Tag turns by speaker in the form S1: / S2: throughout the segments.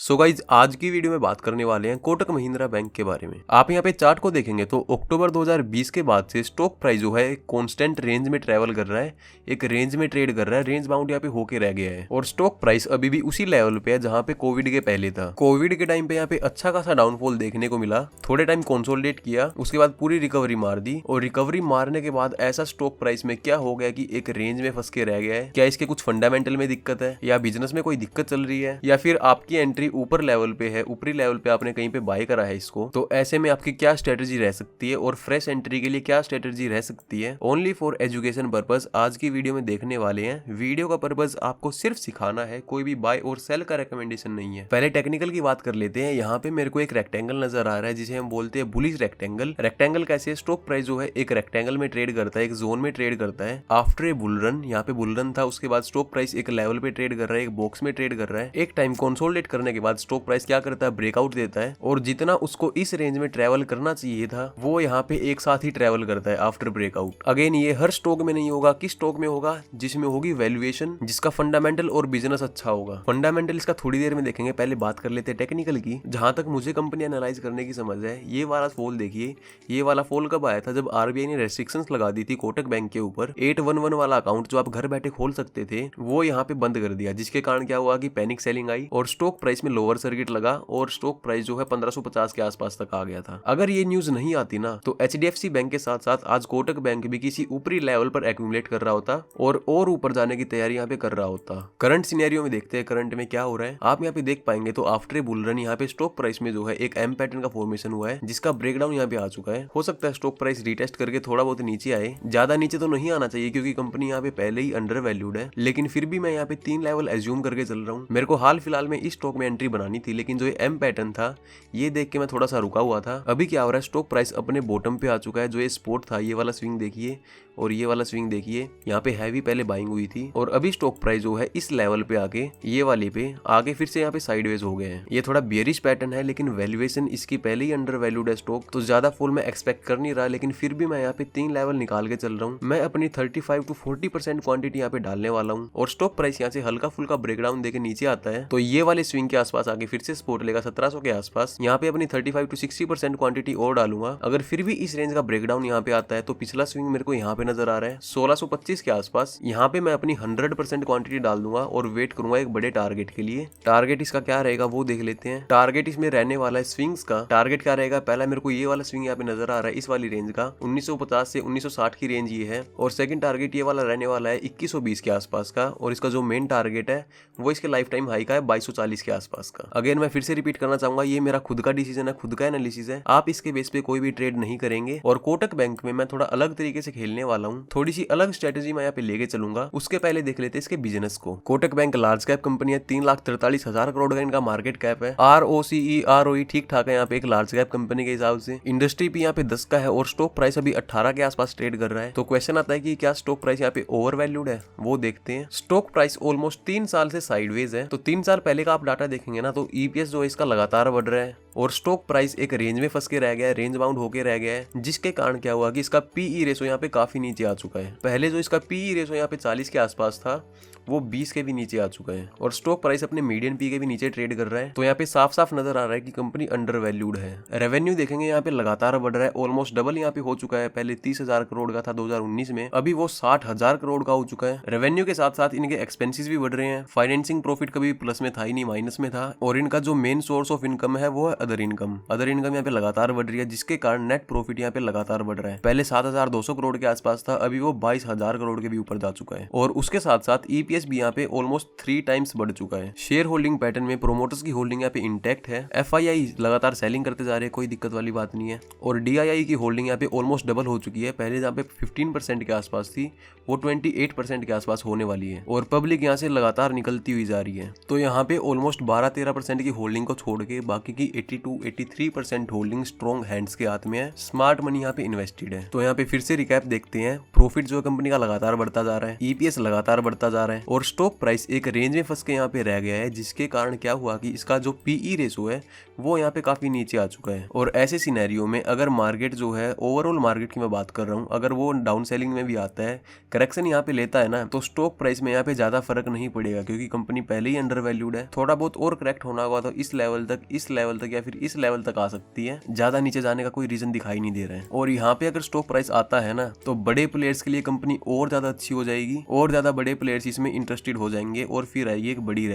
S1: So guys आज की video में बात करने वाले हैं कोटक महिंद्रा बैंक के बारे में। आप यहाँ पे चार्ट को देखेंगे तो अक्टूबर 2020 के बाद से स्टॉक प्राइस जो है एक कांस्टेंट रेंज में ट्रेवल कर रहा है, एक रेंज में ट्रेड कर रहा है, रेंज बाउंड यहाँ पे होके रह गया है और स्टॉक प्राइस अभी भी उसी लेवल पे है जहाँ पे कोविड के पहले था। कोविड के टाइम पे यहाँ पे अच्छा खासा डाउनफॉल देखने को मिला, थोड़े टाइम कंसोलिडेट किया, उसके बाद पूरी रिकवरी मार दी और रिकवरी मारने के बाद ऐसा स्टॉक प्राइस में क्या हो गया कि एक रेंज में फंस के रह गया है। क्या इसके कुछ फंडामेंटल में दिक्कत है या बिजनेस में कोई दिक्कत चल रही है या फिर आपकी एंट्री ऊपर लेवल पे है, ऊपरी लेवल पे आपने कहीं पे बाय करा है इसको, तो ऐसे में आपकी क्या स्ट्रेटेजी रह सकती है और फ्रेश एंट्री के लिए क्या स्ट्रेटेजी रह सकती है। ओनली फॉर एजुकेशन पर्पस आज की वीडियो में देखने वाले हैं। वीडियो का पर्पस आपको सिर्फ सिखाना है, कोई भी बाय और सेल का रिकमेंडेशन नहीं है। पहले टेक्निकल की बात कर लेते हैं। यहाँ पे मेरे को एक रेक्टेंगल नजर आ रहा है जिसे हम बोलते हैं बुलिश रेक्टेंगल। रेक्टेंगल कैसे, स्टॉक प्राइस जो है एक रेक्टेंगल में ट्रेड करता है, एक जोन में ट्रेड करता है। आफ्टर ए बुल रन, यहाँ पे बुल रन था, उसके बाद स्टॉक प्राइस एक लेवल पे ट्रेड कर रहा है, एक बॉक्स में ट्रेड कर रहा है। एक टाइम कंसोलिडेट करने के बाद स्टॉक प्राइस क्या करता है, ब्रेकआउट देता है और जितना उसको इस रेंज में ट्रेवल करना चाहिए था वो यहाँ पे एक साथ ही ट्रेवल करता है आफ्टर ब्रेकआउट। अगेन ये हर स्टॉक में नहीं होगा, किस स्टॉक में होगा, जिसमें होगी वैल्यूएशन, जिसका फंडामेंटल और बिजनेस अच्छा होगा। फंडामेंटल इसका थोड़ी देर में देखेंगे, पहले बात कर लेते हैं टेक्निकल की। जहां तक मुझे कंपनी एनालाइज करने की समझ है, ये वाला फॉल देखिए, ये वाला फॉल कब आया था, जब आरबीआई ने रेस्ट्रिक्शंस लगा दी थी कोटक बैंक के ऊपर। 811 वाला अकाउंट जो आप घर बैठे खोल सकते थे वो यहाँ पे बंद कर दिया, जिसके कारण क्या हुआ कि पैनिक सेलिंग आई और स्टॉक प्राइस में लोअर सर्किट लगा और स्टॉक प्राइस जो है 1550 के आसपास तक आ गया था। अगर ये न्यूज नहीं आती ना तो एचडीएफसी बैंक के साथ साथ आज कोटक बैंक भी किसी ऊपरी लेवल पर एक्यूमुलेट कर रहा होता और ऊपर जाने की तैयारी यहाँ पे कर रहा होता। करंट सिनेरियो में देखते हैं करंट में क्या हो रहा है। आप यहाँ पे देख पाएंगे तो आफ्टर ए बुल रन यहाँ पे स्टॉक प्राइस में जो है एक एम पैटर्न का फॉर्मेशन हुआ है, जिसका ब्रेकडाउन यहाँ पे आ चुका है। हो सकता है स्टॉक प्राइस रिटेस्ट करके थोड़ा बहुत नीचे आए, ज्यादा नीचे तो नहीं आना चाहिए क्योंकि कंपनी यहाँ पे पहले ही अंडर वैल्यूड है, लेकिन फिर भी मैं यहाँ पे 3 लेवल एज्यूम करके चल रहा हूँ। मेरे को हाल फिलहाल में इस स्टॉक में एंट्री बनानी थी, लेकिन जो एम पैटर्न था ये देख के मैं थोड़ा सा रुका हुआ था। अभी क्या हो रहा है, स्टॉक प्राइस अपने बॉटम पे आ चुका है। जो ये सपोर्ट था, ये वाला स्विंग देखिए और ये वाला स्विंग देखिए, यहाँ पे हैवी पहले बाइंग हुई थी और अभी स्टॉक प्राइस जो है इस लेवल पे आके ये वाले पे आगे फिर से यहाँ पे साइडवेज हो गए हैं। ये थोड़ा बेयरिश पैटर्न है, लेकिन वैल्यूएशन इसकी पहले ही अंडर वैल्यूड है स्टॉक, तो ज्यादा फॉल मैं एक्सपेक्ट कर नहीं रहा, लेकिन फिर भी मैं यहाँ पे 3 लेवल निकाल के चल रहा हूँ। मैं अपनी 35 to 40% क्वांटिटी यहाँ पे डालने वाला हूँ और स्टॉक प्राइस यहाँ से हल्का फुल्का ब्रेकडाउन देके नीचे आता है तो ये वाले स्विंग के आसपास आगे फिर से सपोर्ट लेगा 1700 के आसपास। यहाँ पे अपनी 35 to 60% क्वांटिटी और डालूंगा। अगर फिर भी इस रेंज का ब्रेकडाउन यहाँ पे आता है तो पिछला स्विंग मेरे को यहाँ पे नजर आ रहा है 1625 के आसपास। यहाँ पे मैं अपनी 100% क्वांटिटी डाल दूंगा और वेट करूंगा एक बड़े टारगेट के लिए। टारगेट इसका क्या रहेगा वो देख लेते हैं। टारगेट इसमें रहने वाला है स्विंग्स का। टारगेट क्या रहेगा, पहला मेरे को ये वाला स्विंग यहाँ पे नजर आ रहा है इस वाली रेंज का, 1950 से 1960 की रेंज ये है और सेकंड टारगेट ये वाला रहने वाला है 2120 के आसपास का और इसका जो मेन टारगेट है वो इसके लाइफ टाइम हाई का है 2240 के आसपास का। अगेन मैं फिर से रिपीट करना चाहूंगा, ये मेरा खुद का डिसीजन है, खुद का एनालिसिस है, आप इसके बेस पे कोई भी ट्रेड नहीं करेंगे। और कोटक बैंक में मैं थोड़ा अलग तरीके से खेलने वाला हूँ, थोड़ी सी अलग स्ट्रेटेजी मैं यहाँ पे लेके चलूंगा। उसके पहले देख लेते हैं इसके बिजनेस को। Kotak bank large cap company है, 3,43,000 करोड़ का इनका मार्केट कैप है। ROCE ROE ठीक ठाक है यहाँ पे एक लार्ज कैप कंपनी के हिसाब से। इंडस्ट्री भी यहाँ पे 10 का है और स्टॉक प्राइस अभी 18 के आसपास ट्रेड कर रहा है। तो क्वेश्चन आता है कि क्या स्टॉक प्राइस यहाँ पे ओवर वैल्यूड है, वो देखते हैं। स्टॉक प्राइस ऑलमोस्ट 3 साल से साइडवेज है, तो 3 साल पहले का आप डाटा देखेंगे ना तो ईपीएस जो है इसका लगातार बढ़ रहा है और स्टॉक प्राइस एक रेंज में फंस के रह गया है, रेंज बाउंड होके रह गया है, जिसके कारण क्या हुआ कि इसका पीई रेशो यहाँ पे काफी नीचे आ चुका है। पहले जो इसका पीई रेशो यहाँ पे 40 के आसपास था वो 20 के भी नीचे आ चुका है और स्टॉक प्राइस अपने मीडियन पी के भी नीचे ट्रेड कर रहा है। तो यहाँ पे साफ साफ नजर आ रहा है कि कंपनी अंडर वैल्यूड है। रेवेन्यू देखेंगे यहाँ पे लगातार बढ़ रहा है, ऑलमोस्ट डबल यहाँ पे हो चुका है। पहले 30,000 करोड़ का था 2019 में, अभी वो 60,000 करोड़ का हो चुका है। रेवेन्यू के साथ साथ इनके एक्सपेंसेस भी बढ़ रहे हैं। फाइनेंसिंग प्रॉफिट कभी प्लस में था ही नहीं, माइनस में था और इनका जो मेन सोर्स ऑफ इनकम है वो है अदर इनकम। अदर इनकम यहाँ पे लगातार बढ़ रही है, जिसके कारण नेट प्रॉफिट यहाँ पे लगातार बढ़ रहा है। पहले 7,200 करोड़ के आसपास था, अभी वो 22,000 करोड़ के भी ऊपर जा चुका है और उसके साथ साथ ईपीएस भी यहाँ पे ऑलमोस्ट 3 टाइम्स बढ़ चुका है। शेयर होल्डिंग पैटर्न में प्रोमोटर्स की होल्डिंग यहाँ पे इंटैक्ट है। एफआईआई लगातार सेलिंग करते जा रहे हैं, कोई दिक्कत वाली बात नहीं है और डीआईआई की होल्डिंग यहाँ पे ऑलमोस्ट डबल हो चुकी है। पहले जहाँ पे 15% के आसपास थी वो 28% के आसपास होने वाली है और पब्लिक यहाँ से लगातार निकलती हुई जा रही है। तो यहाँ पे ऑलमोस्ट 12-13% की होल्डिंग को छोड़ के बाकी की 82-83% होल्डिंग स्ट्रॉन्ग हैंड्स के हाथ में है। स्मार्ट मनी यहाँ पे इन्वेस्टेड है। तो यहाँ पे फिर से रिकैप देखते हैं। प्रॉफिट जो कंपनी का लगातार बढ़ता जा रहा है, ईपीएस लगातार बढ़ता जा रहा है, और स्टॉक प्राइस एक रेंज में फंस के यहाँ पे रह गया है, जिसके कारण क्या हुआ कि इसका जो पीई रेशो है वो यहाँ पे काफी नीचे आ चुका है। और ऐसे सिनेरियो में अगर मार्केट जो है, ओवरऑल मार्केट की मैं बात कर रहा हूँ, अगर वो डाउन सेलिंग में भी आता है, करेक्शन यहाँ पे लेता है ना, तो स्टॉक प्राइस में यहाँ पे ज्यादा फर्क नहीं पड़ेगा, क्योंकि कंपनी पहले ही अंडर वैल्यूड है। थोड़ा बहुत और करेक्ट होना होगा तो इस लेवल तक या फिर इस लेवल तक आ सकती है, ज्यादा नीचे जाने का कोई रीजन दिखाई नहीं दे रहा है। और यहाँ पे अगर स्टॉक प्राइस आता है ना, तो बड़े प्लेयर्स के लिए कंपनी और ज्यादा अच्छी हो जाएगी, और ज्यादा बड़े प्लेयर्स इसमें इंटरेस्टेड हो जाएंगे, और फिर आएगी एक बड़ी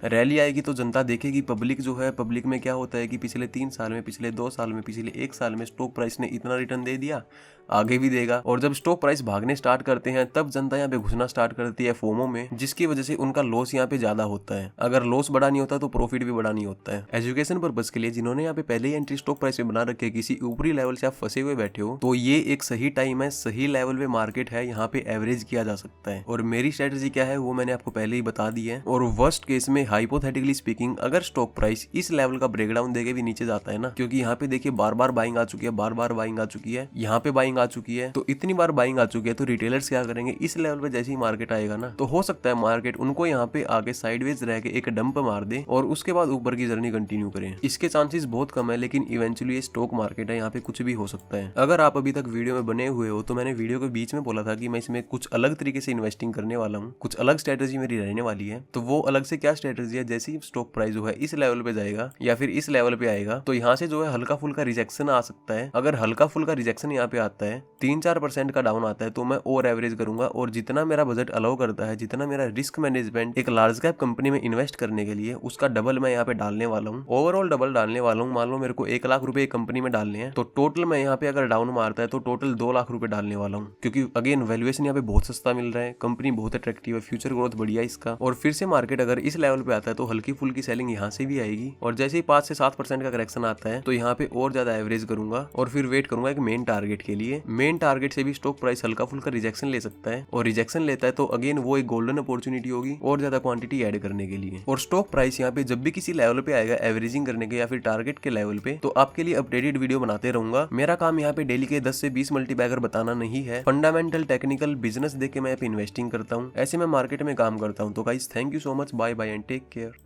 S1: रैली आएगी तो जनता देखेगी। पब्लिक जो है, पब्लिक में क्या होता है कि पिछले 3 साल में, पिछले 2 साल में, पिछले 1 साल में स्टॉक प्राइस ने इतना रिटर्न दे दिया, आगे भी देगा। और जब स्टॉक प्राइस भागने स्टार्ट करते हैं तब जनता यहाँ पे घुसना स्टार्ट करती है फोमो में, जिसकी वजह से उनका लॉस यहाँ पे ज्यादा होता है। अगर लॉस बड़ा नहीं होता तो प्रॉफिट भी बड़ा नहीं होता है। एजुकेशन पर्पज के लिए जिन्होंने यहाँ पे पहले ही एंट्री स्टॉक प्राइस में बना रखे, किसी ऊपरी लेवल से आप फंसे हुए बैठे हो, तो ये एक सही टाइम है, सही लेवल पे मार्केट है, यहाँ पे एवरेज किया जा सकता है। और मेरी स्ट्रेटेजी क्या है वो मैंने आपको पहले ही बता दी है। और वर्स्ट केस में हाइपोथेटिकली स्पीकिंग, अगर स्टॉक प्राइस इस लेवल का ब्रेकडाउन देके भी नीचे जाता है ना, क्योंकि यहाँ पे देखिए बार बार बाइंग आ चुकी है, बार बार बाइंग आ चुकी है, यहाँ पे बाइंग आ चुकी है, तो इतनी बार बाइंग आ चुकी है, तो रिटेलर्स क्या करेंगे, इस लेवल पे जैसे ही मार्केट आएगा ना, तो हो सकता है मार्केट उनको यहाँ पे आगे साइडवेज रह के एक डंप मार दे और उसके बाद ऊपर की जर्नी कंटिन्यू करें। इसके चांसेस बहुत कम है, लेकिन इवेंचुअली ये स्टॉक मार्केट है, यहाँ पे कुछ भी हो सकता है। अगर आप अभी तक वीडियो में बने हुए हो तो मैंने वीडियो के बीच में बोला था कि मैं इसमें कुछ अलग तरीके से इन्वेस्टिंग करने वाला हूँ, कुछ अलग स्ट्रेटेजी मेरी रहने वाली है। तो वो अलग से क्या स्ट्रेटेजी है, जैसे ही स्टॉक प्राइस जो है इस लेवल पे जाएगा या फिर इस लेवल पे आएगा, तो यहाँ से जो है हल्का फुल्का रिजेक्शन आ सकता है। अगर हल्का फुल्का रिजेक्शन यहाँ पे आता है, 3-4% का डाउन आता है, तो मैं और एवरेज करूंगा, और जितना मेरा बजट अलाउ करता है, जितना मेरा रिस्क मैनेजमेंट एक लार्ज कैप कंपनी में इन्वेस्ट करने के लिए, उसका डबल मैं यहाँ पे डालने वाला हूँ, ओवरऑल डबल डालने वाला हूँ। मान लो मेरे को 1 लाख रुपए कंपनी में डालने हैं, तो टोटल मैं यहाँ पे अगर डाउन मारता है तो टोटल 2 लाख रुपए डालने वाला हूँ, क्योंकि अगेन वैल्यूएशन यहाँ पे बहुत सस्ता मिल रहा है, कंपनी बहुत अट्रैक्टिव है, फ्यूचर ग्रोथ बढ़िया इसका। और फिर से मार्केट अगर इस लेवल पे आता है तो हल्की फुल्की सेलिंग यहाँ से भी आएगी, और जैसे ही 5 से 7% का करेक्शन आता है तो यहाँ पे और ज्यादा एवरेज करूंगा, और फिर वेट करूंगा एक मेन टारगेट के लिए। मेन टारगेट से भी स्टॉक प्राइस हल्का फुल्का रिजेक्शन ले सकता है, और रिजेक्शन लेता है तो अगेन वो एक गोल्डन अपॉर्चुनिटी होगी और ज्यादा क्वांटिटी ऐड करने के लिए। और स्टॉक प्राइस यहाँ पे जब भी किसी लेवल पे आएगा एवरेजिंग करने के या फिर टारगेट के लेवल पे, तो आपके लिए अपडेटेड वीडियो बनाते रहूंगा। मेरा काम यहाँ पे डेली के 10 से 20 मल्टीबैगर बताना नहीं है, फंडामेंटल टेक्निकल बिजनेस देख के मैं यहाँ पे इन्वेस्टिंग करता हूँ, ऐसे मैं मार्केट में काम करता हूँ। तो guys thank you so much, bye bye and take care.